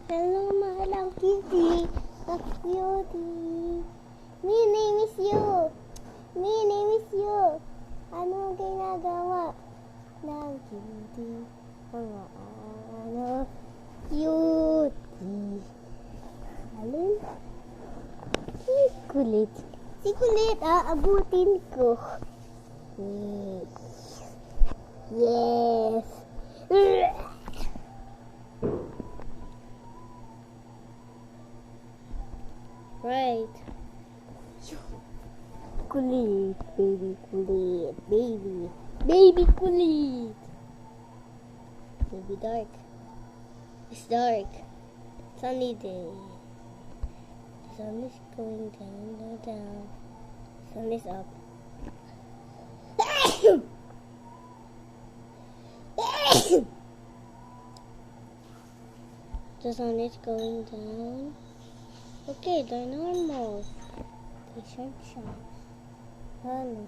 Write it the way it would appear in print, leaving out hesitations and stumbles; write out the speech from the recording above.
Hello, my cutie. A cutie. My name is you. My name is you. Ano ang ginagawa ng cutie? Ano? Cutie. Alin? Si kulit. Si kulit, aabutin ko. Yes. Right. Kulit, baby kulit, baby kulit. Baby dark. It's dark. Sunny day. The sun is going down, down. Sun is up. The sun is going down. Okay, they're normal. They sunshine. Shine.